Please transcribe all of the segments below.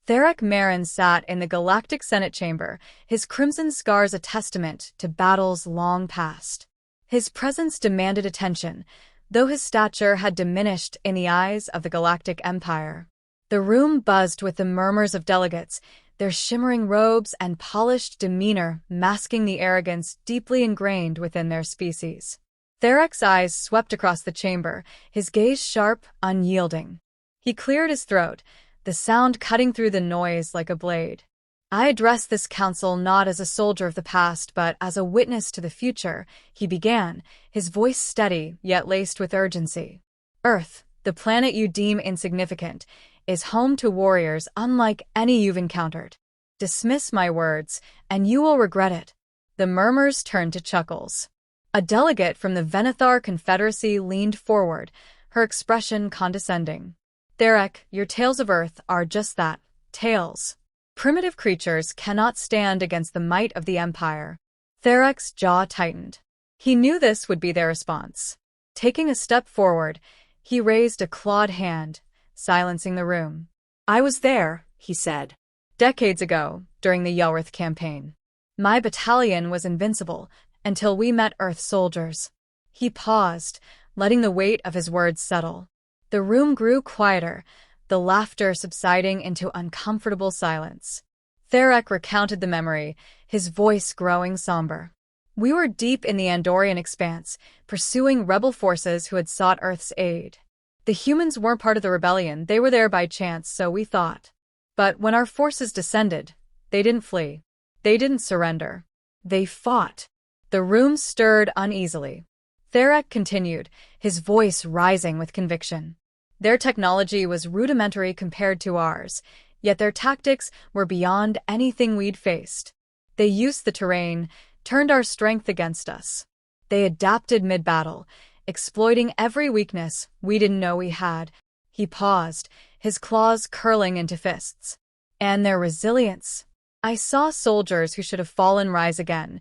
Theric Marin sat in the Galactic Senate chamber, his crimson scars a testament to battles long past. His presence demanded attention, though his stature had diminished in the eyes of the Galactic Empire. The room buzzed with the murmurs of delegates, their shimmering robes and polished demeanor masking the arrogance deeply ingrained within their species. Theric's eyes swept across the chamber, his gaze sharp, unyielding. He cleared his throat, the sound cutting through the noise like a blade. "I address this council not as a soldier of the past, but as a witness to the future," he began, his voice steady yet laced with urgency. "Earth, the planet you deem insignificant, is home to warriors unlike any you've encountered. Dismiss my words, and you will regret it." The murmurs turned to chuckles. A delegate from the Venethar Confederacy leaned forward, her expression condescending. "Theric, your tales of Earth are just that, tales. Primitive creatures cannot stand against the might of the Empire." Theric's jaw tightened. He knew this would be their response. Taking a step forward, he raised a clawed hand, silencing the room. "I was there," he said. "Decades ago, during the Yelrith campaign. My battalion was invincible until we met Earth soldiers." He paused, letting the weight of his words settle. The room grew quieter, the laughter subsiding into uncomfortable silence. Theric recounted the memory, his voice growing somber. "We were deep in the Andorian expanse, pursuing rebel forces who had sought Earth's aid. The humans weren't part of the rebellion, they were there by chance, so we thought. But when our forces descended, they didn't flee. They didn't surrender. They fought." The room stirred uneasily. Theric continued, his voice rising with conviction. "Their technology was rudimentary compared to ours, yet their tactics were beyond anything we'd faced. They used the terrain, turned our strength against us. They adapted mid-battle, exploiting every weakness we didn't know we had." He paused, his claws curling into fists. "And their resilience. I saw soldiers who should have fallen rise again,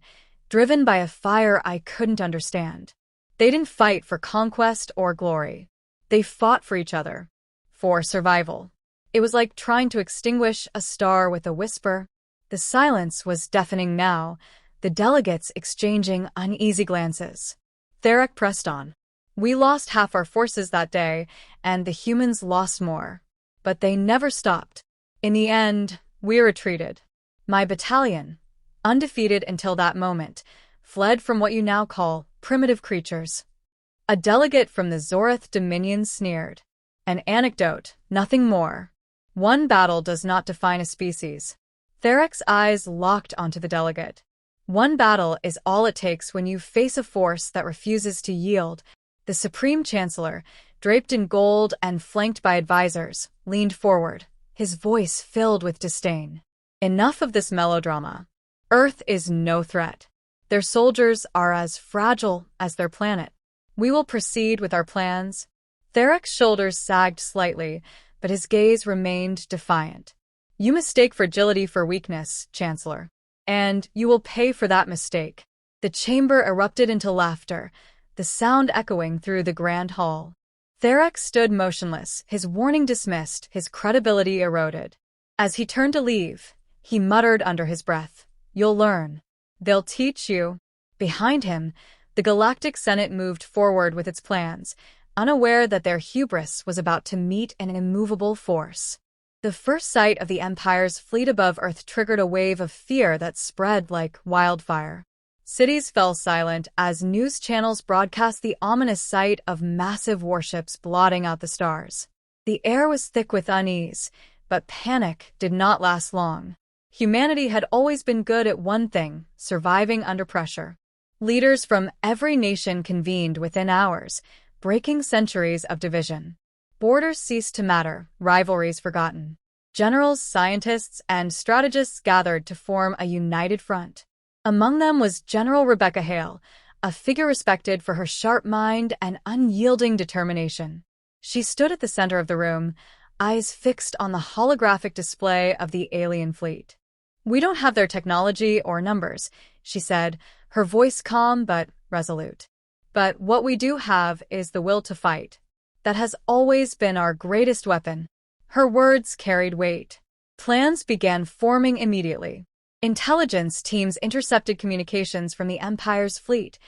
driven by a fire I couldn't understand. They didn't fight for conquest or glory. They fought for each other, for survival. It was like trying to extinguish a star with a whisper." The silence was deafening now, the delegates exchanging uneasy glances. Theric pressed on. "We lost half our forces that day, and the humans lost more. But they never stopped. In the end, we retreated. My battalion, undefeated until that moment, fled from what you now call primitive creatures." A delegate from the Zorith Dominion sneered. "An anecdote, nothing more. One battle does not define a species." Theric's eyes locked onto the delegate. "One battle is all it takes when you face a force that refuses to yield." The Supreme Chancellor, draped in gold and flanked by advisors, leaned forward, his voice filled with disdain. "Enough of this melodrama. Earth is no threat. Their soldiers are as fragile as their planet. We will proceed with our plans." Theric's shoulders sagged slightly, but his gaze remained defiant. "You mistake fragility for weakness, Chancellor. And you will pay for that mistake." The chamber erupted into laughter, the sound echoing through the grand hall. Theric stood motionless, his warning dismissed, his credibility eroded. As he turned to leave, he muttered under his breath, "You'll learn. They'll teach you." Behind him, the Galactic Senate moved forward with its plans, unaware that their hubris was about to meet an immovable force. The first sight of the Empire's fleet above Earth triggered a wave of fear that spread like wildfire. Cities fell silent as news channels broadcast the ominous sight of massive warships blotting out the stars. The air was thick with unease, but panic did not last long. Humanity had always been good at one thing: surviving under pressure. Leaders from every nation convened within hours, breaking centuries of division. Borders ceased to matter, rivalries forgotten. Generals, scientists, and strategists gathered to form a united front. Among them was General Rebecca Hale, a figure respected for her sharp mind and unyielding determination. She stood at the center of the room, eyes fixed on the holographic display of the alien fleet. "We don't have their technology or numbers," she said, her voice calm but resolute. "But what we do have is the will to fight. That has always been our greatest weapon." Her words carried weight. Plans began forming immediately. Intelligence teams intercepted communications from the Empire's fleet,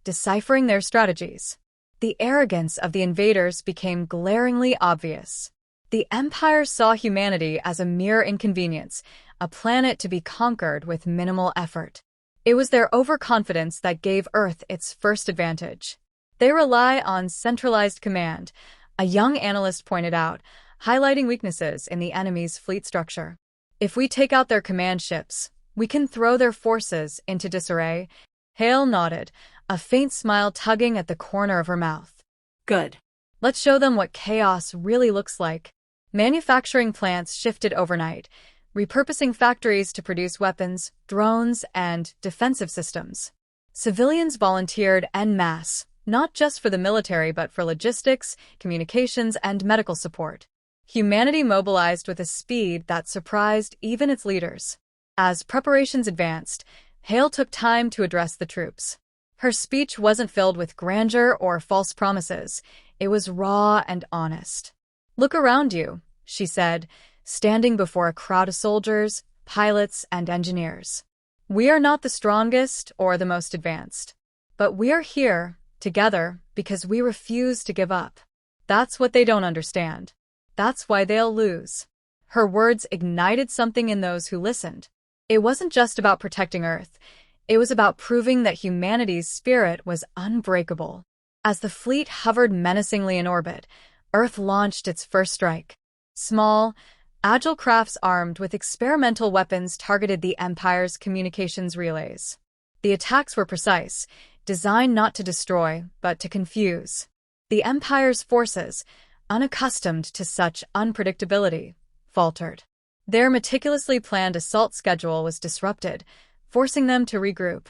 deciphering their strategies. The arrogance of the invaders became glaringly obvious. The Empire saw humanity as a mere inconvenience, a planet to be conquered with minimal effort. It was their overconfidence that gave Earth its first advantage. They rely on centralized command, a young analyst pointed out, highlighting weaknesses in the enemy's fleet structure. If we take out their command ships, we can throw their forces into disarray. Hale nodded, a faint smile tugging at the corner of her mouth. Good. Let's show them what chaos really looks like. Manufacturing plants shifted overnight, repurposing factories to produce weapons, drones, and defensive systems. Civilians volunteered en masse, not just for the military but for logistics, communications, and medical support. Humanity mobilized with a speed that surprised even its leaders. As preparations advanced, Hale took time to address the troops. Her speech wasn't filled with grandeur or false promises. It was raw and honest. "Look around you," she said, standing before a crowd of soldiers, pilots, and engineers. "We are not the strongest or the most advanced, but we are here, together, because we refuse to give up. That's what they don't understand. That's why they'll lose." Her words ignited something in those who listened. It wasn't just about protecting Earth. It was about proving that humanity's spirit was unbreakable. As the fleet hovered menacingly in orbit, Earth launched its first strike. Small, agile crafts armed with experimental weapons targeted the Empire's communications relays. The attacks were precise, designed not to destroy, but to confuse. The Empire's forces, unaccustomed to such unpredictability, faltered. Their meticulously planned assault schedule was disrupted, forcing them to regroup.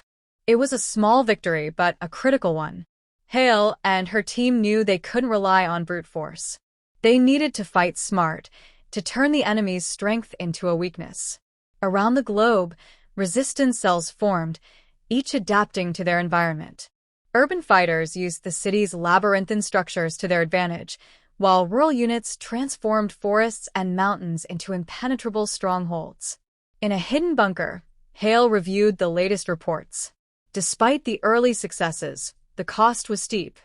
It was a small victory, but a critical one. Hale and her team knew they couldn't rely on brute force. They needed to fight smart, to turn the enemy's strength into a weakness. Around the globe, resistance cells formed, each adapting to their environment. Urban fighters used the city's labyrinthine structures to their advantage, while rural units transformed forests and mountains into impenetrable strongholds. In a hidden bunker, Hale reviewed the latest reports. Despite the early successes, the cost was steep.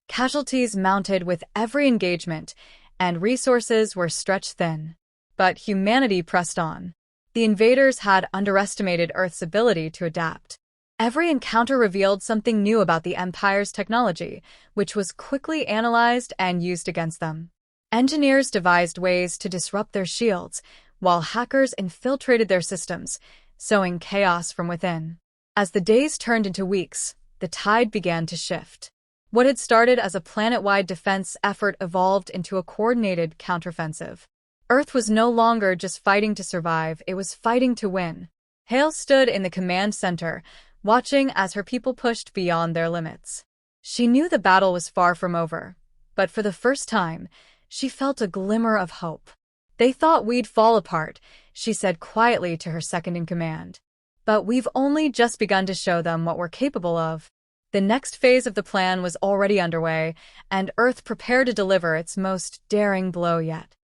Casualties mounted with every engagement, and resources were stretched thin. But humanity pressed on. The invaders had underestimated Earth's ability to adapt. Every encounter revealed something new about the Empire's technology, which was quickly analyzed and used against them. Engineers devised ways to disrupt their shields, while hackers infiltrated their systems, sowing chaos from within. As the days turned into weeks, the tide began to shift. What had started as a planet-wide defense effort evolved into a coordinated counteroffensive. Earth was no longer just fighting to survive, it was fighting to win. Hale stood in the command center, watching as her people pushed beyond their limits. She knew the battle was far from over, but for the first time, she felt a glimmer of hope. "They thought we'd fall apart," she said quietly to her second-in-command. "But we've only just begun to show them what we're capable of." The next phase of the plan was already underway, and Earth prepared to deliver its most daring blow yet.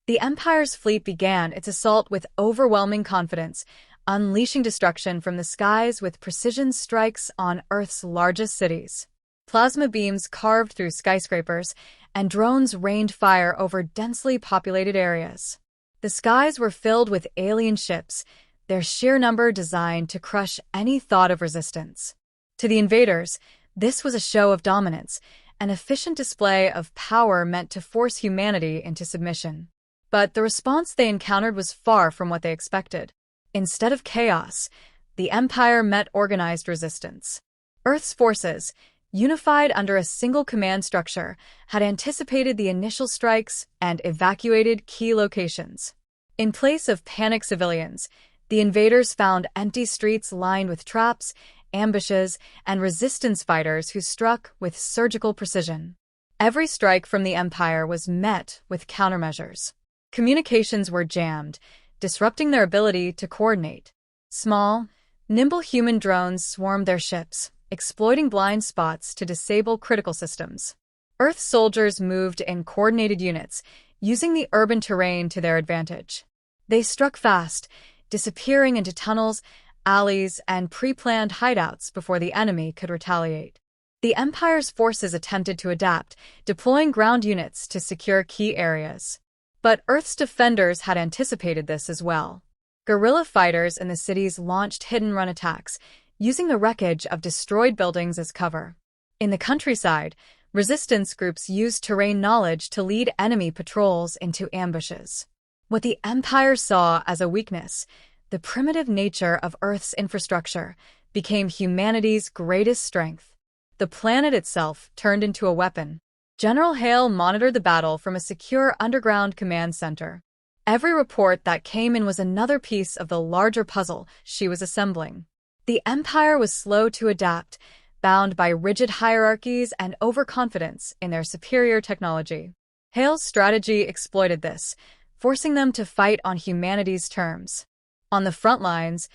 The Empire's fleet began its assault with overwhelming confidence, unleashing destruction from the skies with precision strikes on Earth's largest cities. Plasma beams carved through skyscrapers, and drones rained fire over densely populated areas. The skies were filled with alien ships, their sheer number designed to crush any thought of resistance. To the invaders, this was a show of dominance, an efficient display of power meant to force humanity into submission. But the response they encountered was far from what they expected. Instead of chaos, the Empire met organized resistance. Earth's forces, unified under a single command structure, had anticipated the initial strikes and evacuated key locations. In place of panicked civilians, the invaders found empty streets lined with traps, ambushes, and resistance fighters who struck with surgical precision. Every strike from the Empire was met with countermeasures. Communications were jammed, disrupting their ability to coordinate. Small, nimble human drones swarmed their ships, exploiting blind spots to disable critical systems. Earth soldiers moved in coordinated units, using the urban terrain to their advantage. They struck fast, disappearing into tunnels, alleys, and pre-planned hideouts before the enemy could retaliate. The Empire's forces attempted to adapt, deploying ground units to secure key areas. But Earth's defenders had anticipated this as well. Guerrilla fighters in the cities launched hidden-run attacks, using the wreckage of destroyed buildings as cover. In the countryside, resistance groups used terrain knowledge to lead enemy patrols into ambushes. What the Empire saw as a weakness, the primitive nature of Earth's infrastructure, became humanity's greatest strength. The planet itself turned into a weapon. General Hale monitored the battle from a secure underground command center. Every report that came in was another piece of the larger puzzle she was assembling. The Empire was slow to adapt, bound by rigid hierarchies and overconfidence in their superior technology. Hale's strategy exploited this, forcing them to fight on humanity's terms. On the front lines,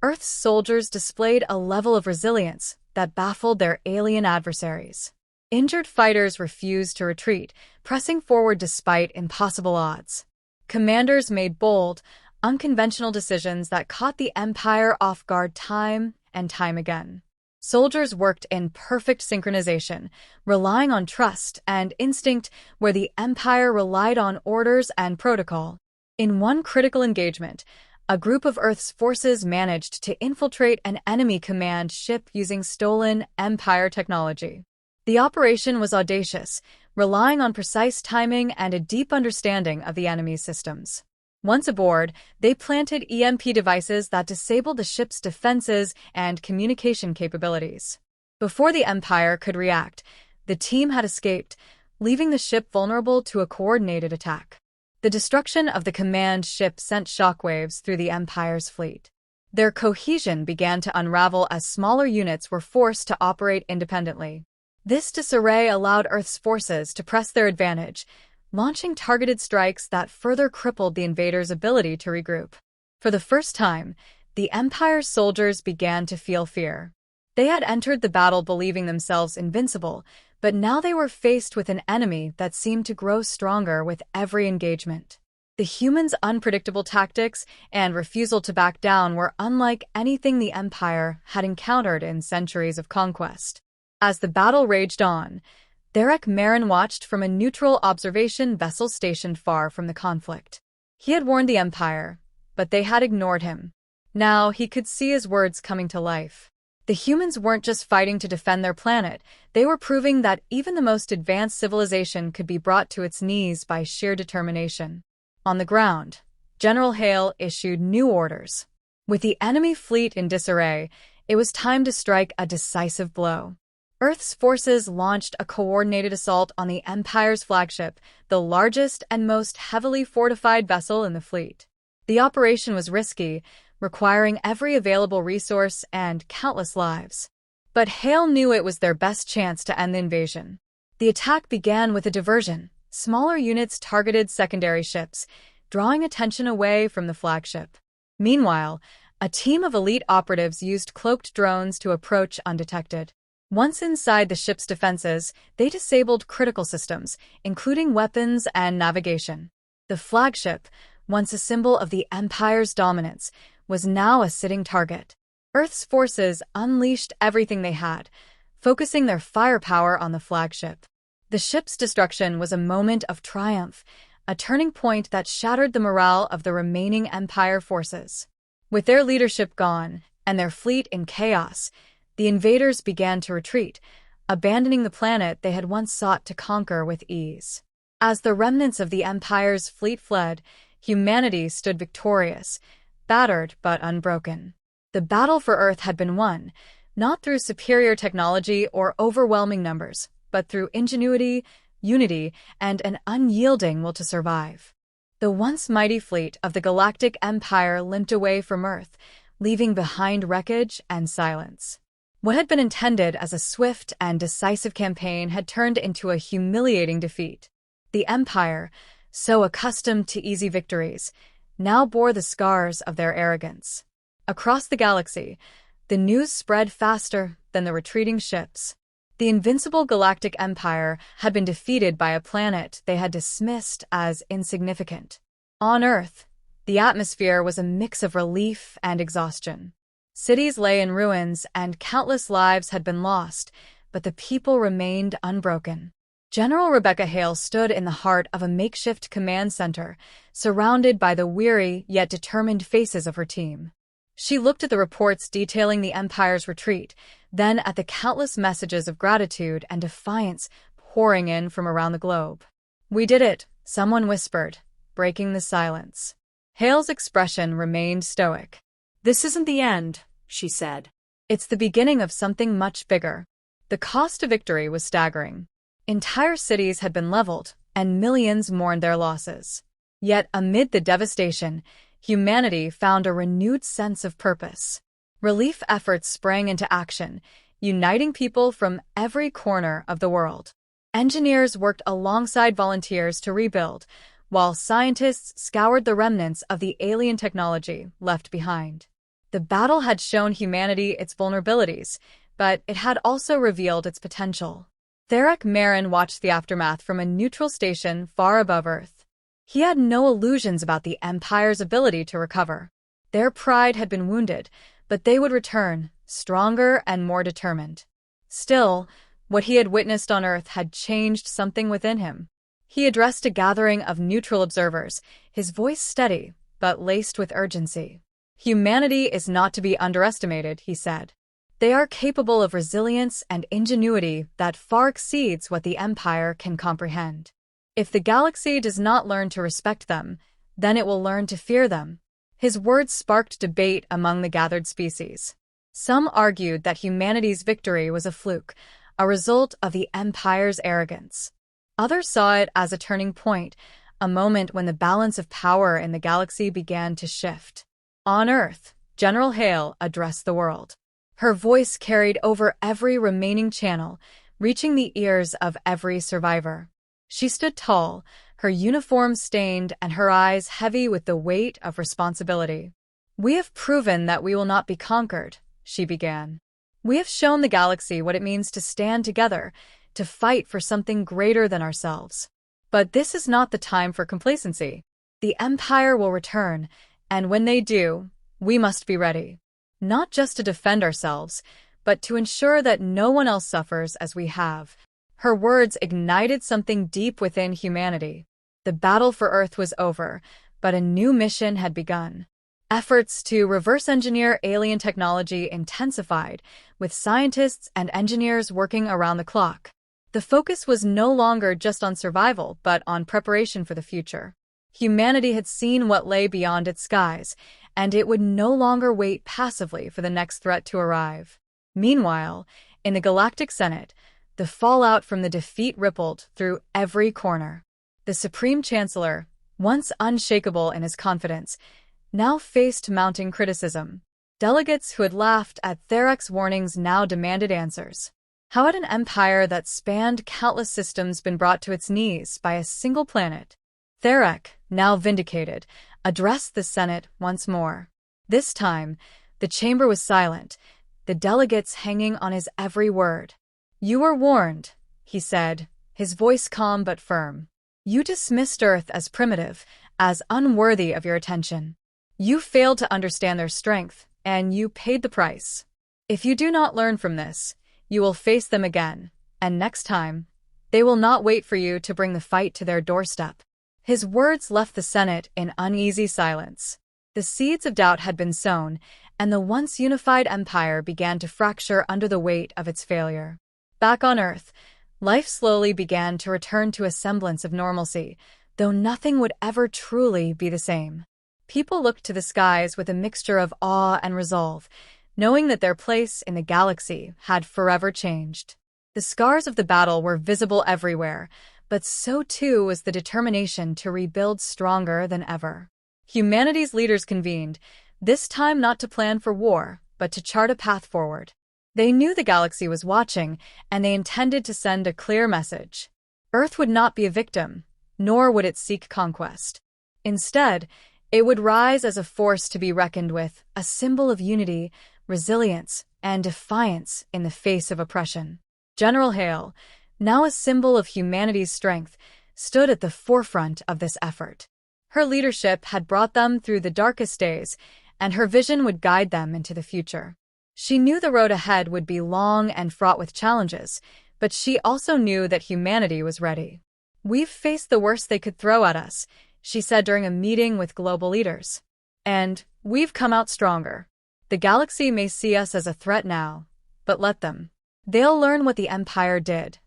Earth's soldiers displayed a level of resilience that baffled their alien adversaries. Injured fighters refused to retreat, pressing forward despite impossible odds. Commanders made bold, unconventional decisions that caught the Empire off guard time and time again. Soldiers worked in perfect synchronization, relying on trust and instinct where the Empire relied on orders and protocol. In one critical engagement, a group of Earth's forces managed to infiltrate an enemy command ship using stolen Empire technology. The operation was audacious, relying on precise timing and a deep understanding of the enemy's systems. Once aboard, they planted EMP devices that disabled the ship's defenses and communication capabilities. Before the Empire could react, the team had escaped, leaving the ship vulnerable to a coordinated attack. The destruction of the command ship sent shockwaves through the Empire's fleet. Their cohesion began to unravel as smaller units were forced to operate independently. This disarray allowed Earth's forces to press their advantage, launching targeted strikes that further crippled the invaders' ability to regroup. For the first time, the Empire's soldiers began to feel fear. They had entered the battle believing themselves invincible, but now they were faced with an enemy that seemed to grow stronger with every engagement. The humans' unpredictable tactics and refusal to back down were unlike anything the Empire had encountered in centuries of conquest. As the battle raged on, Derek Marin watched from a neutral observation vessel stationed far from the conflict. He had warned the Empire, but they had ignored him. Now he could see his words coming to life. The humans weren't just fighting to defend their planet, they were proving that even the most advanced civilization could be brought to its knees by sheer determination. On the ground, General Hale issued new orders. With the enemy fleet in disarray, it was time to strike a decisive blow. Earth's forces launched a coordinated assault on the Empire's flagship, the largest and most heavily fortified vessel in the fleet. The operation was risky, requiring every available resource and countless lives. But Hale knew it was their best chance to end the invasion. The attack began with a diversion. Smaller units targeted secondary ships, drawing attention away from the flagship. Meanwhile, a team of elite operatives used cloaked drones to approach undetected. Once inside the ship's defenses, they disabled critical systems, including weapons and navigation. The flagship, once a symbol of the Empire's dominance, was now a sitting target. Earth's forces unleashed everything they had, focusing their firepower on the flagship. The ship's destruction was a moment of triumph, a turning point that shattered the morale of the remaining Empire forces. With their leadership gone and their fleet in chaos, the invaders began to retreat, abandoning the planet they had once sought to conquer with ease. As the remnants of the Empire's fleet fled, humanity stood victorious, battered but unbroken. The battle for Earth had been won, not through superior technology or overwhelming numbers, but through ingenuity, unity, and an unyielding will to survive. The once mighty fleet of the Galactic Empire limped away from Earth, leaving behind wreckage and silence. What had been intended as a swift and decisive campaign had turned into a humiliating defeat. The Empire, so accustomed to easy victories, now bore the scars of their arrogance. Across the galaxy, the news spread faster than the retreating ships. The invincible Galactic Empire had been defeated by a planet they had dismissed as insignificant. On Earth, The atmosphere was a mix of relief and exhaustion. Cities lay in ruins and countless lives had been lost, but the people remained unbroken. General Rebecca Hale stood in the heart of a makeshift command center, surrounded by the weary yet determined faces of her team. She looked at the reports detailing the Empire's retreat, then at the countless messages of gratitude and defiance pouring in from around the globe. "We did it," someone whispered, breaking the silence. Hale's expression remained stoic. "This isn't the end," she said. "It's the beginning of something much bigger." The cost of victory was staggering. Entire cities had been leveled, and millions mourned their losses. Yet amid the devastation, humanity found a renewed sense of purpose. Relief efforts sprang into action, uniting people from every corner of the world. Engineers worked alongside volunteers to rebuild, while scientists scoured the remnants of the alien technology left behind. The battle had shown humanity its vulnerabilities, but it had also revealed its potential. Theric Marin watched the aftermath from a neutral station far above Earth. He had no illusions about the Empire's ability to recover. Their pride had been wounded, but they would return, stronger and more determined. Still, what he had witnessed on Earth had changed something within him. He addressed a gathering of neutral observers, his voice steady, but laced with urgency. "Humanity is not to be underestimated," he said. "They are capable of resilience and ingenuity that far exceeds what the Empire can comprehend. If the galaxy does not learn to respect them, then it will learn to fear them." His words sparked debate among the gathered species. Some argued that humanity's victory was a fluke, a result of the Empire's arrogance. Others saw it as a turning point, a moment when the balance of power in the galaxy began to shift. On Earth, General Hale addressed the world. Her voice carried over every remaining channel, reaching the ears of every survivor. She stood tall, her uniform stained and her eyes heavy with the weight of responsibility. "We have proven that we will not be conquered," she began. "We have shown the galaxy what it means to stand together, to fight for something greater than ourselves. But this is not the time for complacency. The Empire will return, and when they do, we must be ready. Not just to defend ourselves, but to ensure that no one else suffers as we have." Her words ignited something deep within humanity. The battle for Earth was over, but a new mission had begun. Efforts to reverse engineer alien technology intensified, with scientists and engineers working around the clock. The focus was no longer just on survival, but on preparation for the future. Humanity had seen what lay beyond its skies, and it would no longer wait passively for the next threat to arrive. Meanwhile, in the Galactic Senate, the fallout from the defeat rippled through every corner. The Supreme Chancellor, once unshakable in his confidence, now faced mounting criticism. Delegates who had laughed at Theric's warnings now demanded answers. How had an empire that spanned countless systems been brought to its knees by a single planet? Theric, now vindicated, addressed the Senate once more. This time, the chamber was silent, the delegates hanging on his every word. "You were warned," he said, his voice calm but firm. "You dismissed Earth as primitive, as unworthy of your attention. You failed to understand their strength, and you paid the price. If you do not learn from this, you will face them again, and next time, they will not wait for you to bring the fight to their doorstep." His words left the Senate in uneasy silence. The seeds of doubt had been sown, and the once unified empire began to fracture under the weight of its failure. Back on Earth, life slowly began to return to a semblance of normalcy, though nothing would ever truly be the same. People looked to the skies with a mixture of awe and resolve, knowing that their place in the galaxy had forever changed. The scars of the battle were visible everywhere, but so too was the determination to rebuild stronger than ever. Humanity's leaders convened, this time not to plan for war, but to chart a path forward. They knew the galaxy was watching, and they intended to send a clear message. Earth would not be a victim, nor would it seek conquest. Instead, it would rise as a force to be reckoned with, a symbol of unity, resilience, and defiance in the face of oppression. General Hale, now a symbol of humanity's strength, stood at the forefront of this effort. Her leadership had brought them through the darkest days, and her vision would guide them into the future. She knew the road ahead would be long and fraught with challenges, but she also knew that humanity was ready. "We've faced the worst they could throw at us," she said during a meeting with global leaders. "And we've come out stronger. The galaxy may see us as a threat now, but let them. They'll learn what the Empire did.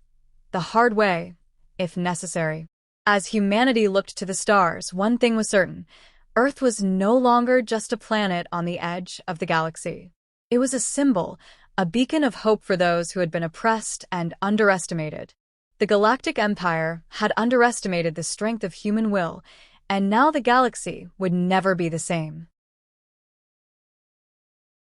The hard way, if necessary." As humanity looked to the stars, one thing was certain: Earth was no longer just a planet on the edge of the galaxy. It was a symbol, a beacon of hope for those who had been oppressed and underestimated. The Galactic Empire had underestimated the strength of human will, and now the galaxy would never be the same.